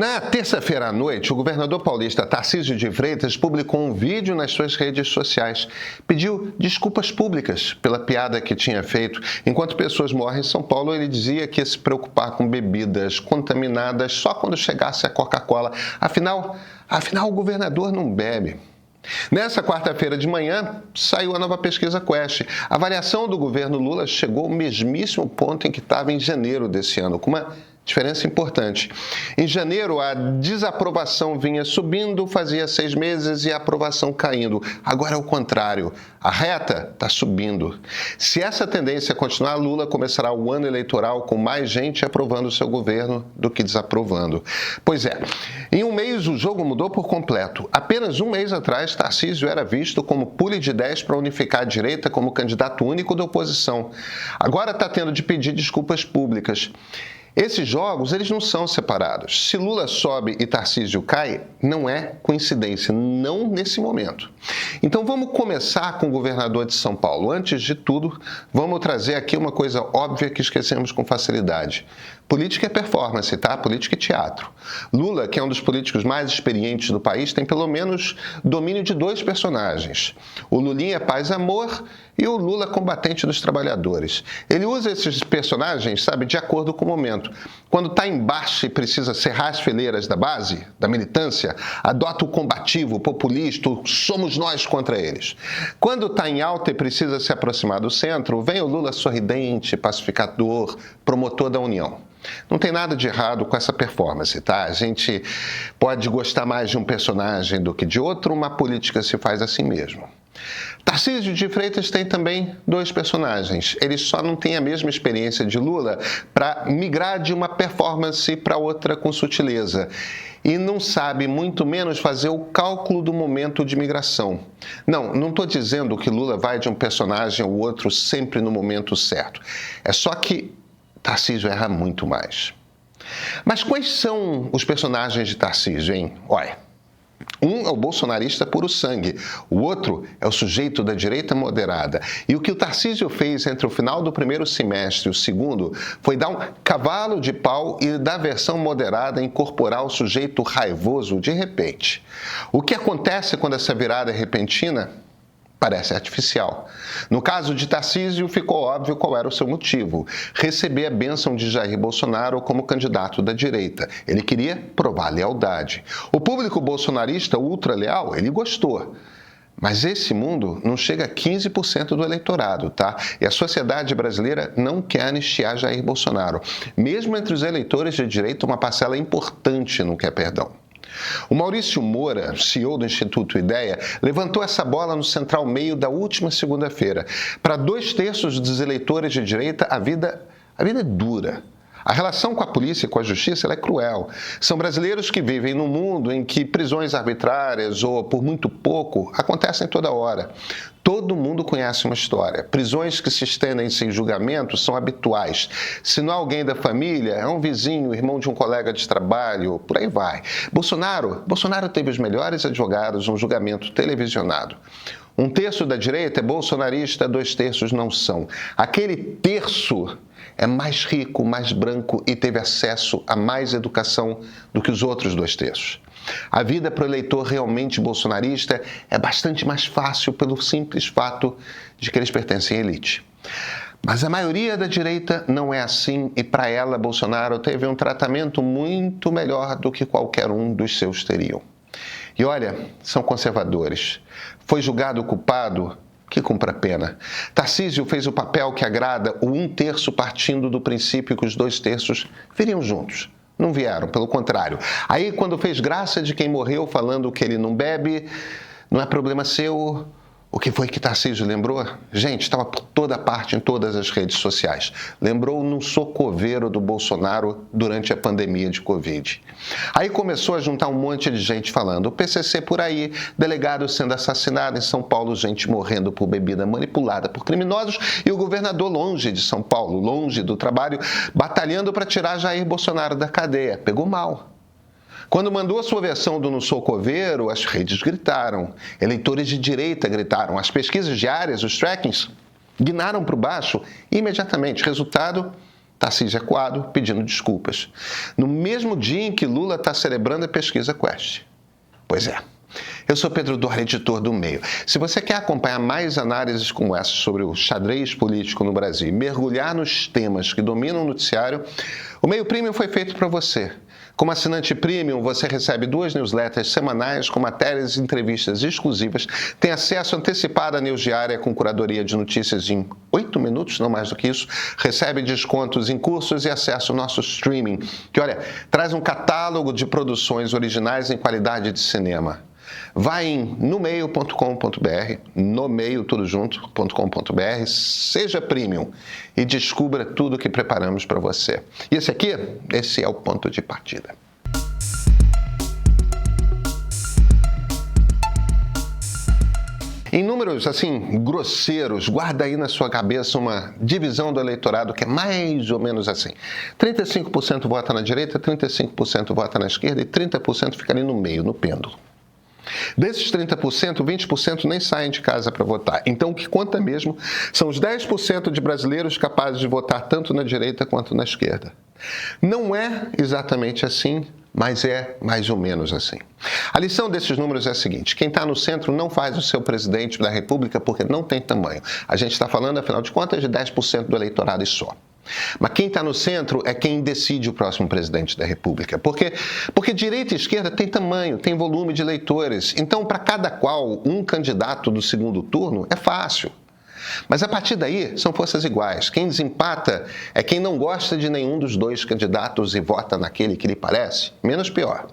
Na terça-feira à noite, o governador paulista Tarcísio de Freitas publicou um vídeo nas suas redes sociais. Pediu desculpas públicas pela piada que tinha feito. Enquanto pessoas morrem em São Paulo, ele dizia que ia se preocupar com bebidas contaminadas só quando chegasse a Coca-Cola. Afinal, o governador não bebe. Nessa quarta-feira de manhã, saiu a nova pesquisa Quest. A avaliação do governo Lula chegou ao mesmíssimo ponto em que estava em janeiro desse ano, com uma diferença importante. Em janeiro, a desaprovação vinha subindo, fazia 6 meses, e a aprovação caindo. Agora é o contrário. A reta está subindo. Se essa tendência continuar, Lula começará o ano eleitoral com mais gente aprovando o seu governo do que desaprovando. Pois é, em um mês o jogo mudou por completo. Apenas um mês atrás, Tarcísio era visto como pule de 10 para unificar a direita como candidato único da oposição. Agora está tendo de pedir desculpas públicas. Esses jogos, eles não são separados. Se Lula sobe e Tarcísio cai, não é coincidência, não nesse momento. Então vamos começar com o governador de São Paulo. Antes de tudo, vamos trazer aqui uma coisa óbvia que esquecemos com facilidade. Política é performance, tá? Política é teatro. Lula, que é um dos políticos mais experientes do país, tem pelo menos domínio de 2 personagens. O Lulinha paz e amor e o Lula combatente dos trabalhadores. Ele usa esses personagens, sabe, de acordo com o momento. Quando está embaixo e precisa serrar as fileiras da base, da militância, adota o combativo, o populista, o somos nós contra eles. Quando está em alta e precisa se aproximar do centro, vem o Lula sorridente, pacificador, promotor da união. Não tem nada de errado com essa performance, tá? A gente pode gostar mais de um personagem do que de outro, uma política se faz assim mesmo. Tarcísio de Freitas tem também 2 personagens. Ele só não tem a mesma experiência de Lula para migrar de uma performance para outra com sutileza. E não sabe, muito menos, fazer o cálculo do momento de migração. Não estou dizendo que Lula vai de um personagem ao outro sempre no momento certo. É só que Tarcísio erra muito mais. Mas quais são os personagens de Tarcísio, hein? Olha, um é o bolsonarista puro sangue, o outro é o sujeito da direita moderada. E o que o Tarcísio fez entre o final do primeiro semestre e o segundo foi dar um cavalo de pau e, da versão moderada, incorporar o sujeito raivoso de repente. O que acontece quando essa virada é repentina? Parece artificial. No caso de Tarcísio, ficou óbvio qual era o seu motivo: receber a bênção de Jair Bolsonaro como candidato da direita. Ele queria provar lealdade. O público bolsonarista ultra-leal, ele gostou. Mas esse mundo não chega a 15% do eleitorado, tá? E a sociedade brasileira não quer anistiar Jair Bolsonaro. Mesmo entre os eleitores de direita, uma parcela importante não quer perdão. O Maurício Moura, CEO do Instituto Ideia, levantou essa bola no central meio da última segunda-feira. Para 2/3 dos eleitores de direita, a vida é dura. A relação com a polícia e com a justiça ela é cruel. São brasileiros que vivem num mundo em que prisões arbitrárias ou por muito pouco acontecem toda hora. Todo mundo conhece uma história. Prisões que se estendem sem julgamento são habituais. Se não é alguém da família, é um vizinho, irmão de um colega de trabalho, por aí vai. Bolsonaro teve os melhores advogados num julgamento televisionado. 1/3 da direita é bolsonarista, 2/3 não são. Aquele terço é mais rico, mais branco e teve acesso a mais educação do que os outros 2/3. A vida para o eleitor realmente bolsonarista é bastante mais fácil pelo simples fato de que eles pertencem à elite. Mas a maioria da direita não é assim e para ela Bolsonaro teve um tratamento muito melhor do que qualquer um dos seus teriam. E olha, são conservadores. Foi julgado culpado? Que cumpra a pena. Tarcísio fez o papel que agrada o 1/3 partindo do princípio que os 2/3 viriam juntos. Não vieram, pelo contrário. Aí, quando fez graça de quem morreu falando que ele não bebe, não é problema seu. O que foi que Tarcísio lembrou? Gente, estava por toda parte, em todas as redes sociais. Lembrou no socoveiro do Bolsonaro durante a pandemia de Covid. Aí começou a juntar um monte de gente falando: o PCC por aí, delegado sendo assassinado em São Paulo, gente morrendo por bebida manipulada por criminosos, e o governador longe de São Paulo, longe do trabalho, batalhando para tirar Jair Bolsonaro da cadeia. Pegou mal. Quando mandou a sua versão do No Sou Coveiro, as redes gritaram. Eleitores de direita gritaram. As pesquisas diárias, os trackings, guinaram para o baixo imediatamente. Resultado, Tarcísio é coado pedindo desculpas. No mesmo dia em que Lula está celebrando a pesquisa Quest. Pois é. Eu sou Pedro Doria, editor do Meio. Se você quer acompanhar mais análises como essa sobre o xadrez político no Brasil e mergulhar nos temas que dominam o noticiário, o Meio Premium foi feito para você. Como assinante Premium, você recebe 2 newsletters semanais com matérias e entrevistas exclusivas, tem acesso antecipado à news diária com curadoria de notícias em 8 minutos, não mais do que isso, recebe descontos em cursos e acesso ao nosso streaming, que, olha, traz um catálogo de produções originais em qualidade de cinema. Vai em nomeio.com.br, nomeio tudo junto.com.br, seja premium e descubra tudo o que preparamos para você. E esse é o ponto de partida. Em números, assim, grosseiros, guarda aí na sua cabeça uma divisão do eleitorado que é mais ou menos assim. 35% vota na direita, 35% vota na esquerda e 30% fica ali no meio, no pêndulo. Desses 30%, 20% nem saem de casa para votar. Então, o que conta mesmo são os 10% de brasileiros capazes de votar tanto na direita quanto na esquerda. Não é exatamente assim, mas é mais ou menos assim. A lição desses números é a seguinte: quem está no centro não faz o seu presidente da República porque não tem tamanho. A gente está falando, afinal de contas, de 10% do eleitorado e só. Mas quem está no centro é quem decide o próximo presidente da República. Porque direita e esquerda tem tamanho, tem volume de eleitores. Então, para cada qual, um candidato do segundo turno é fácil. Mas a partir daí, são forças iguais. Quem desempata é quem não gosta de nenhum dos dois candidatos e vota naquele que lhe parece menos pior.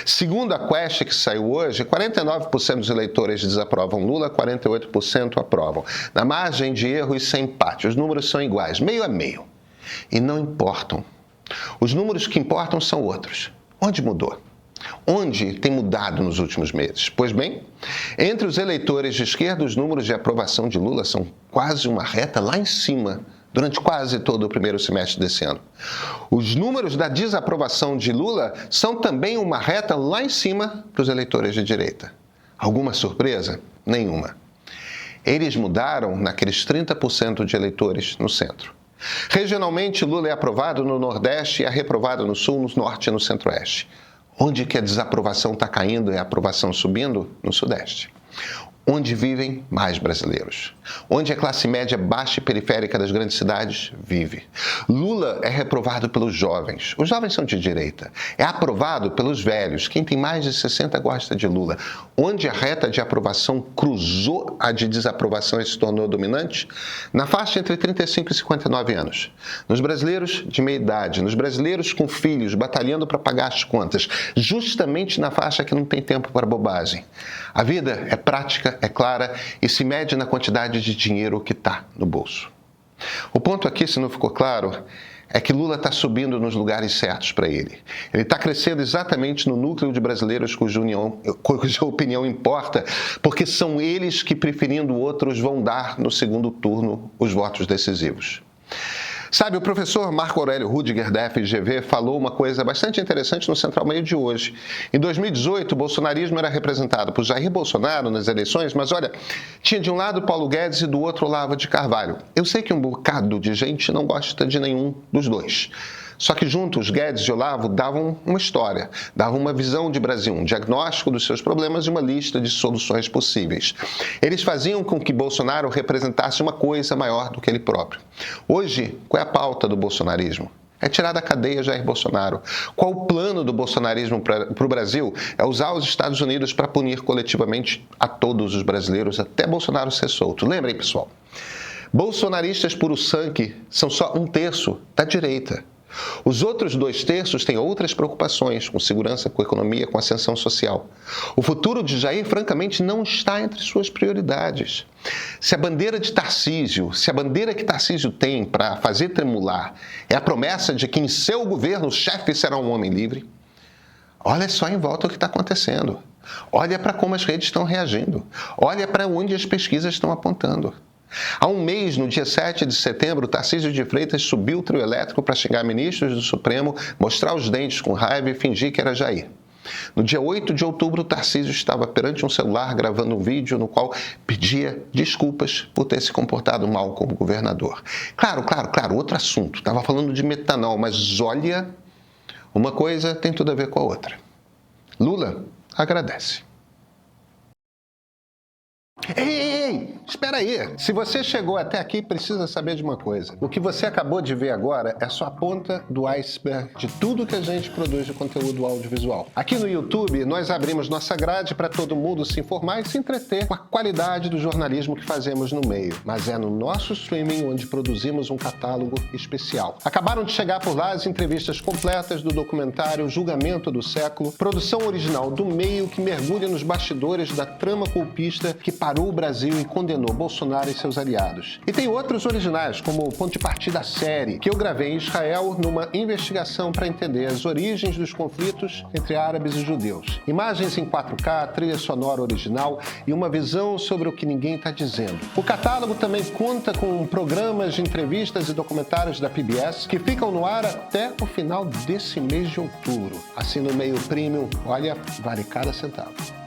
Segundo a Quest que saiu hoje, 49% dos eleitores desaprovam Lula, 48% aprovam. Na margem de erro e sem empate, os números são iguais, meio a meio. E não importam. Os números que importam são outros. Onde mudou? Onde tem mudado nos últimos meses? Pois bem, entre os eleitores de esquerda, os números de aprovação de Lula são quase uma reta lá em cima, durante quase todo o primeiro semestre desse ano. Os números da desaprovação de Lula são também uma reta lá em cima para os eleitores de direita. Alguma surpresa? Nenhuma. Eles mudaram naqueles 30% de eleitores no centro. Regionalmente, Lula é aprovado no Nordeste e é reprovado no Sul, no Norte e no Centro-Oeste. Onde que a desaprovação está caindo e a aprovação subindo? No Sudeste. Onde vivem mais brasileiros. Onde a classe média baixa e periférica das grandes cidades vive. Lula é reprovado pelos jovens. Os jovens são de direita. É aprovado pelos velhos. Quem tem mais de 60 gosta de Lula. Onde a reta de aprovação cruzou a de desaprovação e se tornou dominante? Na faixa entre 35 e 59 anos. Nos brasileiros de meia idade. Nos brasileiros com filhos, batalhando para pagar as contas. Justamente na faixa que não tem tempo para bobagem. A vida é prática, é clara e se mede na quantidade de dinheiro que está no bolso. O ponto aqui, se não ficou claro, é que Lula está subindo nos lugares certos para ele. Ele está crescendo exatamente no núcleo de brasileiros cuja opinião importa, porque são eles que, preferindo outros, vão dar no segundo turno os votos decisivos. Sabe, o professor Marco Aurélio Rudiger, da FGV, falou uma coisa bastante interessante no Central Meio de hoje. Em 2018, o bolsonarismo era representado por Jair Bolsonaro nas eleições, mas olha, tinha de um lado Paulo Guedes e do outro Olavo de Carvalho. Eu sei que um bocado de gente não gosta de nenhum dos dois. Só que juntos, Guedes e Olavo davam uma história, davam uma visão de Brasil, um diagnóstico dos seus problemas e uma lista de soluções possíveis. Eles faziam com que Bolsonaro representasse uma coisa maior do que ele próprio. Hoje, qual é a pauta do bolsonarismo? É tirar da cadeia Jair Bolsonaro. Qual o plano do bolsonarismo para o Brasil? É usar os Estados Unidos para punir coletivamente a todos os brasileiros, até Bolsonaro ser solto. Lembrem, pessoal, bolsonaristas puro sangue são só 1/3 da direita. Os outros 2/3 têm outras preocupações, com segurança, com economia, com ascensão social. O futuro de Jair, francamente, não está entre suas prioridades. Se a bandeira de Tarcísio, se a bandeira que Tarcísio tem para fazer tremular é a promessa de que em seu governo o chefe será um homem livre, olha só em volta o que está acontecendo. Olha para como as redes estão reagindo. Olha para onde as pesquisas estão apontando. Há um mês, no dia 7 de setembro, Tarcísio de Freitas subiu o trio elétrico para xingar ministros do Supremo, mostrar os dentes com raiva e fingir que era Jair. No dia 8 de outubro, Tarcísio estava perante um celular gravando um vídeo no qual pedia desculpas por ter se comportado mal como governador. Claro, outro assunto. Estava falando de metanol, mas olha, uma coisa tem tudo a ver com a outra. Lula agradece. Ei, espera aí. Se você chegou até aqui, precisa saber de uma coisa. O que você acabou de ver agora é só a ponta do iceberg de tudo que a gente produz de conteúdo audiovisual. Aqui no YouTube, nós abrimos nossa grade para todo mundo se informar e se entreter com a qualidade do jornalismo que fazemos no meio. Mas é no nosso streaming onde produzimos um catálogo especial. Acabaram de chegar por lá as entrevistas completas do documentário Julgamento do Século, produção original do meio que mergulha nos bastidores da trama golpista que parou o Brasil e condenou Bolsonaro e seus aliados. E tem outros originais, como o Ponto de Partida série, que eu gravei em Israel numa investigação para entender as origens dos conflitos entre árabes e judeus. Imagens em 4K, trilha sonora original e uma visão sobre o que ninguém está dizendo. O catálogo também conta com programas de entrevistas e documentários da PBS que ficam no ar até o final desse mês de outubro. Assina o Meio Premium, olha, vale cada centavo.